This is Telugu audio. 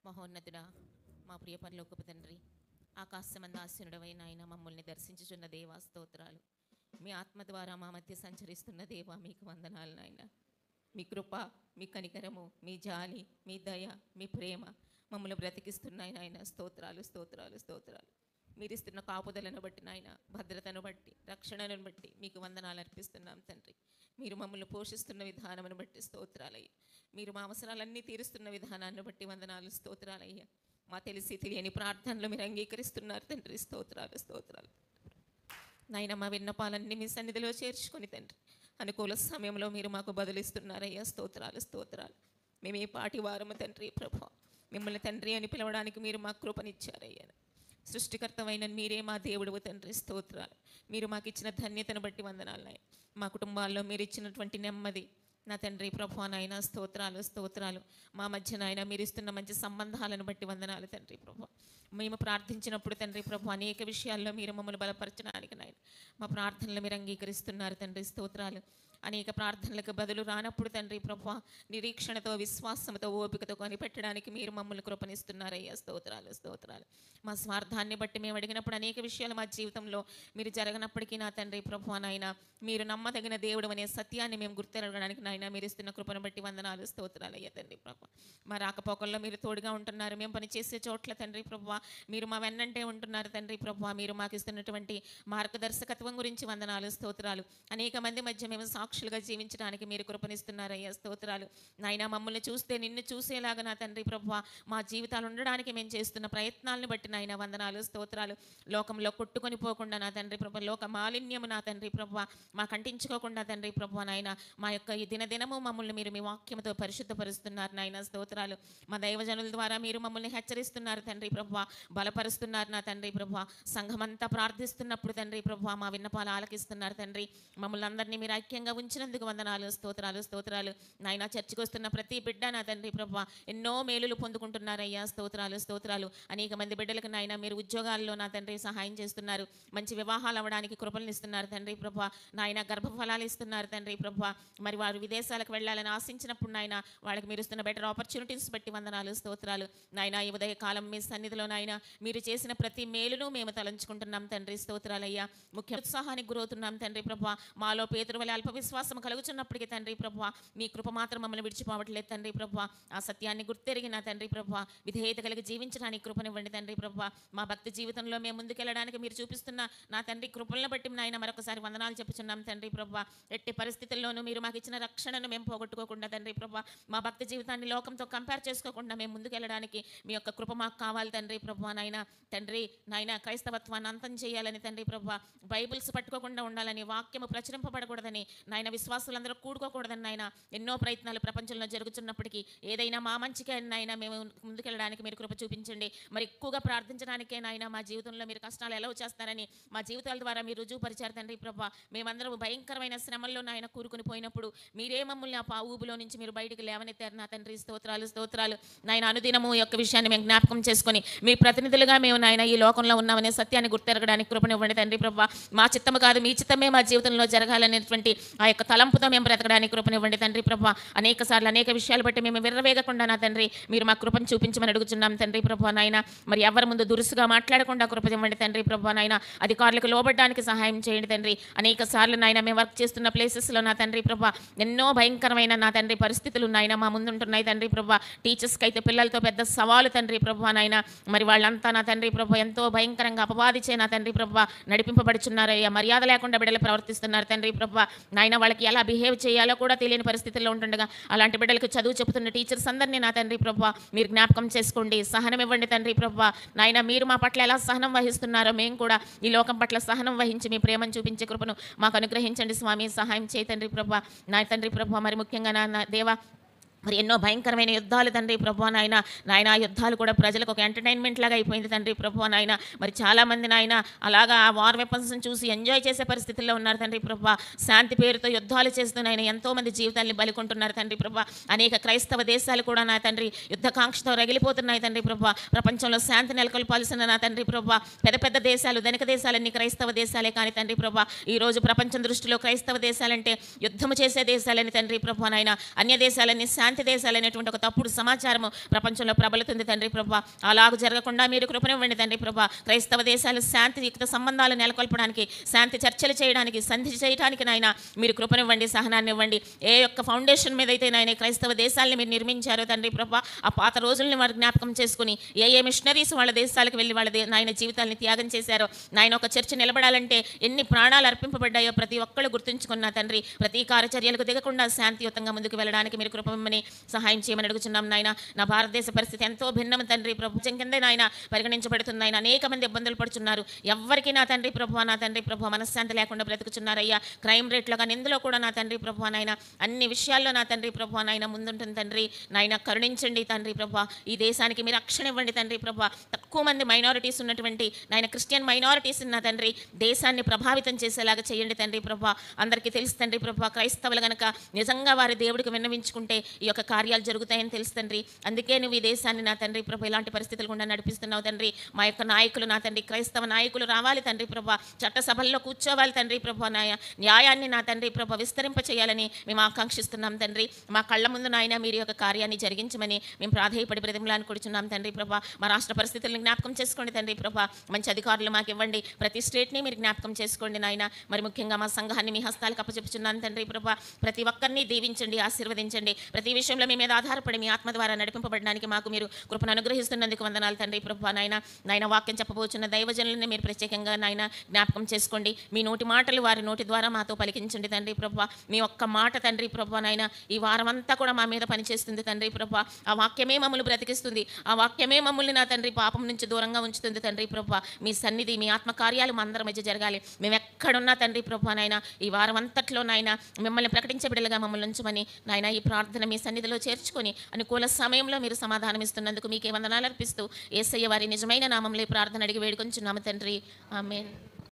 మహోన్నతుడా, మా ప్రియ పరలోకపు తండ్రి, ఆకాశమందాసనుడవైన ఆయన మమ్మల్ని దర్శించుచున్న దేవా స్తోత్రాలు. మీ ఆత్మ ద్వారా మా మధ్య సంచరిస్తున్న దేవా మీకు వందనాలు నాయన. మీ కృప, మీ కనికరము, మీ జాలి, మీ దయ, మీ ప్రేమ మమ్మల్ని బ్రతికిస్తున్నాయి నాయన. స్తోత్రాలు స్తోత్రాలు స్తోత్రాలు. మీరు ఇస్తున్న కాపుదలను బట్టి నాయన, భద్రతను బట్టి, రక్షణను బట్టి మీకు వందనాలు అర్పిస్తున్నాం తండ్రి. మీరు మమ్మల్ని పోషిస్తున్న విధానమును బట్టి స్తోత్రాలయ్య. మీరు మా అవసరాలన్నీ తీరుస్తున్న విధానాన్ని బట్టి వందనాలు స్తోత్రాలయ్య. మా తెలిసి తెలియని ప్రార్థనలు మీరు అంగీకరిస్తున్నారు తండ్రి. స్తోత్రాలు స్తోత్రాలు నాయన. మా విన్నపాలన్నీ మీ సన్నిధిలో చేర్చుకొని తండ్రి, అనుకూల సమయంలో మీరు మాకు బదులిస్తున్నారయ్యా. స్తోత్రాలు స్తోత్రాలు. మేము ఏ పాటి వారము తండ్రి ప్రభా, మిమ్మల్ని తండ్రి అని పిలవడానికి మీరు మాకు కృపనిచ్చారయ్యా. సృష్టికర్తమైన మీరే మా దేవుడు తండ్రి. స్తోత్రాలు. మీరు మాకు ఇచ్చిన ధన్యతను బట్టి వందనాలు నాయన. మా కుటుంబాల్లో మీరు ఇచ్చినటువంటి నెమ్మది నా తండ్రి ప్రభా నాయన, స్తోత్రాలు స్తోత్రాలు. మా మధ్య నాయన మీరు ఇస్తున్న మంచి సంబంధాలను బట్టి వందనాలు తండ్రి ప్రభా. మేము ప్రార్థించినప్పుడు తండ్రి ప్రభా అనేక విషయాల్లో మీరు మమ్మల్ని బలపరచడానికి నాయన మా ప్రార్థనలు మీరు అంగీకరిస్తున్నారు తండ్రి. స్తోత్రాలు. అనేక ప్రార్థనలకు బదులు రానప్పుడు తండ్రి ప్రభా నిరీక్షణతో, విశ్వాసంతో, ఓపికతో కనిపెట్టడానికి మీరు మమ్మల్ని కృపణిస్తున్నారయ్యా. స్తోత్రాలు స్తోత్రాలు. మా స్వార్థాన్ని బట్టి మేము అడిగినప్పుడు అనేక విషయాలు మా జీవితంలో మీరు జరగనప్పటికీ నా తండ్రి ప్రభా నాయన మీరు నమ్మదగిన దేవుడు అనే సత్యాన్ని మేము గుర్తెరగడానికి నాయన మీరు ఇస్తున్న కృపను బట్టి వందనాలు స్తోత్రాలు అయ్యా తండ్రి ప్రభా. మా రాకపోకల్లో మీరు తోడుగా ఉంటున్నారు. మేము పనిచేసే చోట్ల తండ్రి ప్రభా మీరు మా వెన్నంటే ఉంటున్నారు తండ్రి ప్రభా. మీరు మాకు ఇస్తున్నటువంటి మార్గదర్శకత్వం గురించి వందనాలు స్తోత్రాలు. అనేక మంది మధ్య మేము సాక్షులుగా జీవించడానికి మీరు కృపణిస్తున్నారయ్యా. స్తోత్రాలు నాయన. మమ్మల్ని చూస్తే నిన్ను చూసేలాగా నా తండ్రి ప్రభా మా జీవితాలు ఉండడానికి మేము చేస్తున్న ప్రయత్నాలను బట్టి నాయన వందనాలు స్తోత్రాలు. లోకంలో కొట్టుకొని పోకుండా నా తండ్రి ప్రభా, లోక మాలిన్యము నా తండ్రి ప్రభా మాకు అంటించుకోకుండా తండ్రి ప్రభా నాయన మా యొక్క ఈ దినదినము మమ్మల్ని మీరు మీ వాక్యంతో పరిశుద్ధపరుస్తున్నారు నాయన. స్తోత్రాలు. మా దైవజనుల ద్వారా మీరు మమ్మల్ని హెచ్చరిస్తున్నారు తండ్రి ప్రభా, బలపరుస్తున్నారు నా తండ్రి ప్రభా. సంఘమంతా ప్రార్థిస్తున్నప్పుడు తండ్రి ప్రభా మా విన్నపాలు ఆలకిస్తున్నారు తండ్రి. మమ్మల్ని అందరినీ మీరు ఐక్యంగా ఉంచినందుకు వందనాలు స్తోత్రాలు స్తోత్రాలు నాయన. చర్చకు వస్తున్న ప్రతి బిడ్డ నా తండ్రి ప్రభా ఎన్నో మేలులు పొందుకుంటున్నారయ్యా. స్తోత్రాలు స్తోత్రాలు. అనేక మంది బిడ్డలకు నాయన మీరు ఉద్యోగాల్లో నా తండ్రి సహాయం చేస్తున్నారు. మంచి వివాహాలు అవ్వడానికి కృపలను ఇస్తున్నారు తండ్రి ప్రభా నాయన. గర్భఫలాలు ఇస్తున్నారు తండ్రి ప్రభా. మరి వారు విదేశాలకు వెళ్ళాలని ఆశించినప్పుడు నాయన వాళ్ళకి మీరు ఇస్తున్న బెటర్ ఆపర్చునిటీస్ బట్టి వందనాలు స్తోత్రాలు నాయన. ఈ ఉదయ కాలం మీ సన్నిధిలో నాయన మీరు చేసిన ప్రతి మేలును మేము తలంచుకుంటున్నాం తండ్రి. స్తోత్రాలయ్యా. ముఖ్య ఉత్సాహానికి గురవుతున్నాం తండ్రి ప్రభా. మాలో పేతురు వలె అల్ప విశ్వాసం కలుగుచున్నప్పటికీ తండ్రి ప్రభా మీ కృప మాత్రం మమ్మల్ని విడిచిపోవట్లేదు తండ్రి ప్రభా. ఆ సత్యాన్ని గుర్తెరిగిన తండ్రి ప్రభా విధేయత కలిగి జీవించడానికి కృపనివ్వండి తండ్రి ప్రభా. మా భక్తి జీవితంలో మేము ముందుకెళ్ళడానికి మీరు చూపిస్తున్న నా తండ్రి కృపలను బట్టి నాయన మరొకసారి వందనాలు చెప్పుచున్నాం తండ్రి ప్రభా. ఎట్టి పరిస్థితుల్లోనూ మీరు మాకు ఇచ్చిన రక్షణను మేము పోగొట్టుకోకుండా తండ్రి ప్రభా మా భక్తి జీవితాన్ని లోకంతో కంపేర్ చేసుకోకుండా మేము ముందుకెళ్ళడానికి మీ యొక్క కృప మాకు కావాలి తండ్రి ప్రభా నాయన. తండ్రి నాయన క్రైస్తవత్వాన్ని అంతం చేయాలని తండ్రి ప్రభా, బైబిల్స్ పట్టుకోకుండా ఉండాలని, వాక్యము ప్రచురింపబడకూడదని నాయన, విశ్వాసులందరూ కూడుకోకూడదని నాయన ఎన్నో ప్రయత్నాలు ప్రపంచంలో జరుగుతున్నప్పటికీ ఏదైనా మా మంచికే నాయన మేము ముందుకెళ్ళడానికి మీరు కృప చూపించండి. మరి ఎక్కువగా ప్రార్థించడానికే నాయన మా జీవితంలో మీరు కష్టాలు ఎలా చేస్తారని మా జీవితాల ద్వారా మీరు రుజువుపరిచారు తండ్రి ప్రభా. మేమందరం భయంకరమైన శ్రమల్లో నాయన కూరుకుని పోయినప్పుడు మీరే మమ్మల్ని ఆ ఊబులో నుంచి మీరు బయటికి లేవనెత్తారు నా తండ్రి. స్తోత్రాలు స్తోత్రాలు నాయన. అనుదినము యొక్క విషయాన్ని మేము జ్ఞాపకం చేసుకొని మీ ప్రతినిధులుగా మేము నాయన ఈ లోకంలో ఉన్నామనే సత్యాన్ని గుర్తెరగడానికి కృపనివ్వండి తండ్రి ప్రభా. మా చిత్తము కాదు మీ చిత్తమే మా జీవితంలో జరగాలనేటువంటి ఆ యొక్క తలంపుతో మేము బ్రతకడానికి కృపనివ్వండి తండ్రి ప్రభా. అనేక సార్లు అనేక విషయాలు బట్టి మేము విర్రవేగకుండా నా తండ్రి మీరు మా కృపను చూపించమని అడుగుతున్నాం తండ్రి ప్రభా నాయన. మరి ఎవరి ముందు దురుసుగా మాట్లాడకుండా కృపనివ్వండి తండ్రి ప్రభా నాయన. అధికారులకు లోబడడానికి సహాయం చేయండి తండ్రి. అనేక సార్లు నాయన మేము వర్క్ చేస్తున్న ప్లేసెస్లో నా తండ్రి ప్రభా ఎన్నో భయంకరమైన నా తండ్రి పరిస్థితులు నాయన మా ముందుంటున్నాయి తండ్రి ప్రభా. టీచర్స్కి అయితే పిల్లలతో పెద్ద సవాలు తండ్రి ప్రభా నాయన. మరి వాళ్ళంతా నా తండ్రి ప్రభా ఎంతో భయంకరంగా అపవాదిచే నా తండ్రి ప్రభా నడిపింపబడుచున్నారయ్యా. మర్యాద లేకుండా బిడ్డలు ప్రవర్తిస్తున్నారు తండ్రి ప్రభా నాయన. వాళ్ళకి ఎలా బిహేవ్ చేయాలో కూడా తెలియని పరిస్థితుల్లో ఉంటుండగా అలాంటి బిడ్డలకు చదువు చెబుతున్న టీచర్స్ అందరినీ నా తండ్రి ప్రభా మీరు జ్ఞాపకం చేసుకోండి. సహనం ఇవ్వండి తండ్రి ప్రభా నాయన. మీరు మా పట్ల ఎలా సహనం వహిస్తున్నారో మేము కూడా ఈ లోకం పట్ల సహనం వహించి మీ ప్రేమను చూపించే కృపను మాకు అనుగ్రహించండి స్వామి. సహాయం చేయి తండ్రి ప్రభా నా తండ్రి ప్రభా. మరి ముఖ్యంగా నా దేవా మరి ఎన్నో భయంకరమైన యుద్ధాలు తండ్రి ప్రభా నాయన. నాయన ఆ యుద్ధాలు కూడా ప్రజలకు ఒక ఎంటర్టైన్మెంట్ లాగా అయిపోయింది తండ్రి ప్రభా నాయన. మరి చాలామంది నాయన అలాగా ఆ వార్ వెపన్స్ని చూసి ఎంజాయ్ చేసే పరిస్థితుల్లో ఉన్నారు తండ్రి ప్రభా. శాంతి పేరుతో యుద్ధాలు చేస్తూ నాయన ఎంతోమంది జీవితాన్ని బలికొంటున్నారు తండ్రి ప్రభా. అనేక క్రైస్తవ దేశాలు కూడా నా తండ్రి యుద్ధకాంక్షతో రగిలిపోతున్నాయి తండ్రి ప్రభా. ప్రపంచంలో శాంతి నెలకొల్పాల్సిన నా తండ్రి ప్రభా పెద్ద పెద్ద దేశాలు, ధనిక దేశాలన్నీ క్రైస్తవ దేశాలే కానీ తండ్రి ప్రభా ఈరోజు ప్రపంచం దృష్టిలో క్రైస్తవ దేశాలంటే యుద్ధము చేసే దేశాలని తండ్రి ప్రభా నాయన. అన్య దేశాలన్నీ శాంతి శాంతి దేశాలు అనేటువంటి ఒక తప్పుడు సమాచారము ప్రపంచంలో ప్రబలుతుంది తండ్రి ప్రభా. అలాగ జరగకుండా మీరు కృపనివ్వండి తండ్రి ప్రభా. క్రైస్తవ దేశాలు శాంతియుక్త సంబంధాలు నెలకొల్పడానికి, శాంతి చర్చలు చేయడానికి, సంధి చేయడానికి నాయన మీరు కృపనివ్వండి, సహనాన్ని ఇవ్వండి. ఏ యొక్క ఫౌండేషన్ మీద అయితే నాయన క్రైస్తవ దేశాలను మీరు నిర్మించారో తండ్రి ప్రభా, ఆ పాత రోజుల్ని వారు జ్ఞాపకం చేసుకుని ఏ మిషనరీస్ వాళ్ళ దేశాలకు వెళ్ళి వాళ్ళ నాయన జీవితాలని త్యాగం చేశారో నాయన, ఒక చర్చ నిలబడాలంటే ఎన్ని ప్రాణాలు అర్పింపబడ్డాయో ప్రతి ఒక్కళ్ళు గుర్తుంచుకున్న తండ్రి. ప్రతీకార చర్యలకు దిగకుండా శాంతియుతంగా ముందుకు వెళ్ళడానికి మీరు కృపమని సహాయం చేయమని అడుగుచున్నాం నాయన. నా భారతదేశ పరిస్థితి ఎంతో భిన్నం తండ్రి. ప్రపంచం కిందే నాయన పరిగణించబడుతుంది నాయన. అనేక మంది ఇబ్బందులు పడుతున్నారు. ఎవరికి నా తండ్రి ప్రభు మనశ్శాంతి లేకుండా బ్రతుకుతున్నారయ్యా. క్రైమ్ రేట్లో కానీ ఇందులో కూడా నా తండ్రి ప్రభు నాయన అన్ని విషయాల్లో నా తండ్రి ప్రభు నాయన ముందుంటుంది తండ్రి. నాయన కరుణించండి తండ్రి ప్రభు. ఈ దేశానికి మీరు రక్షణ ఇవ్వండి తండ్రి ప్రభు. తక్కువ మంది మైనారిటీస్ ఉన్నటువంటి నాయన క్రిస్టియన్ మైనారిటీస్ నా తండ్రి దేశాన్ని ప్రభావితం చేసేలాగా చేయండి తండ్రి ప్రభు. అందరికీ తెలుసు తండ్రి ప్రభు, క్రైస్తవులు గనక నిజంగా వారి దేవుడికి విన్నవించుకుంటే ఈ యొక్క కార్యాలు జరుగుతాయని తెలుసు తండ్రి. అందుకే నువ్వు ఈ దేశాన్ని నా తండ్రి ప్రభు ఇలాంటి పరిస్థితులు గుండా నడిపిస్తున్నావు తండ్రి. మా యొక్క నాయకులు నా తండ్రి, క్రైస్తవ నాయకులు రావాలి తండ్రి ప్రభు, చట్టసభల్లో కూర్చోవాలి తండ్రి ప్రభు. న్యాయాన్ని నా తండ్రి ప్రభు విస్తరింప చేయాలని మేము ఆకాంక్షిస్తున్నాం తండ్రి. మా కళ్ళ ముందు నాయన మీరు యొక్క కార్యాన్ని జరిగించమని మేము ప్రాధేయపడి బ్రతిమలాన్ని కూర్చున్నాం తండ్రి ప్రభు. మా రాష్ట్ర పరిస్థితులను జ్ఞాపకం చేసుకోండి తండ్రి ప్రభు. మంచి అధికారులు మాకు ఇవ్వండి. ప్రతి స్టేట్ని మీరు జ్ఞాపకం చేసుకోండి నాయన. మరి ముఖ్యంగా మా సంఘాన్ని మీ హస్తాలకు అప్పచెప్పుచున్నాను తండ్రి ప్రభు. ప్రతి ఒక్కరిని దీవించండి, ఆశీర్వదించండి. ప్రతి విషయంలో మీ మీద ఆధారపడి మీ ఆత్మ ద్వారా నడిపింపబడడానికి మాకు మీరు కృపను అనుగ్రహిస్తున్నందుకు వందనాలు తండ్రి ప్రభు. నాయన వాక్యం చెప్పబోచున్న దైవజనులను మీరు ప్రత్యేకంగా నాయన జ్ఞాపకం చేసుకోండి. మీ నోటి మాటలు వారి నోటి ద్వారా మాతో పలికించండి తండ్రి ప్రభు. మీ ఒక్క మాట తండ్రి ప్రభు నాయన ఈ వారం అంతా కూడా మా మీద పనిచేస్తుంది తండ్రి ప్రభు. ఆ వాక్యమే మమ్మల్ని బ్రతికిస్తుంది. ఆ వాక్యమే మమ్మల్ని నా తండ్రి పాపం నుంచి దూరంగా ఉంచుతుంది తండ్రి ప్రభు. మీ సన్నిధి, మీ ఆత్మకార్యాలు మా అందరి మధ్య జరగాలి. మేము ఎక్కడున్నా తండ్రి ప్రభు నాయన ఈ వారం అంతట్లో నాయన మిమ్మల్ని ప్రకటించే బిడ్డలుగా మమ్మల్ని ఉంచమని నాయన ఈ ప్రార్థన మీ సన్నిధిలో చేర్చుకొని అనుకూల సమయంలో మీరు సమాధానం ఇస్తున్నందుకు మీకే వందనాలు అర్పిస్తూ యేసయ్య వారి నిజమైన నామంలో ప్రార్థన అడిగి వేడుకొంచున్నాము తండ్రి. ఆమేన్.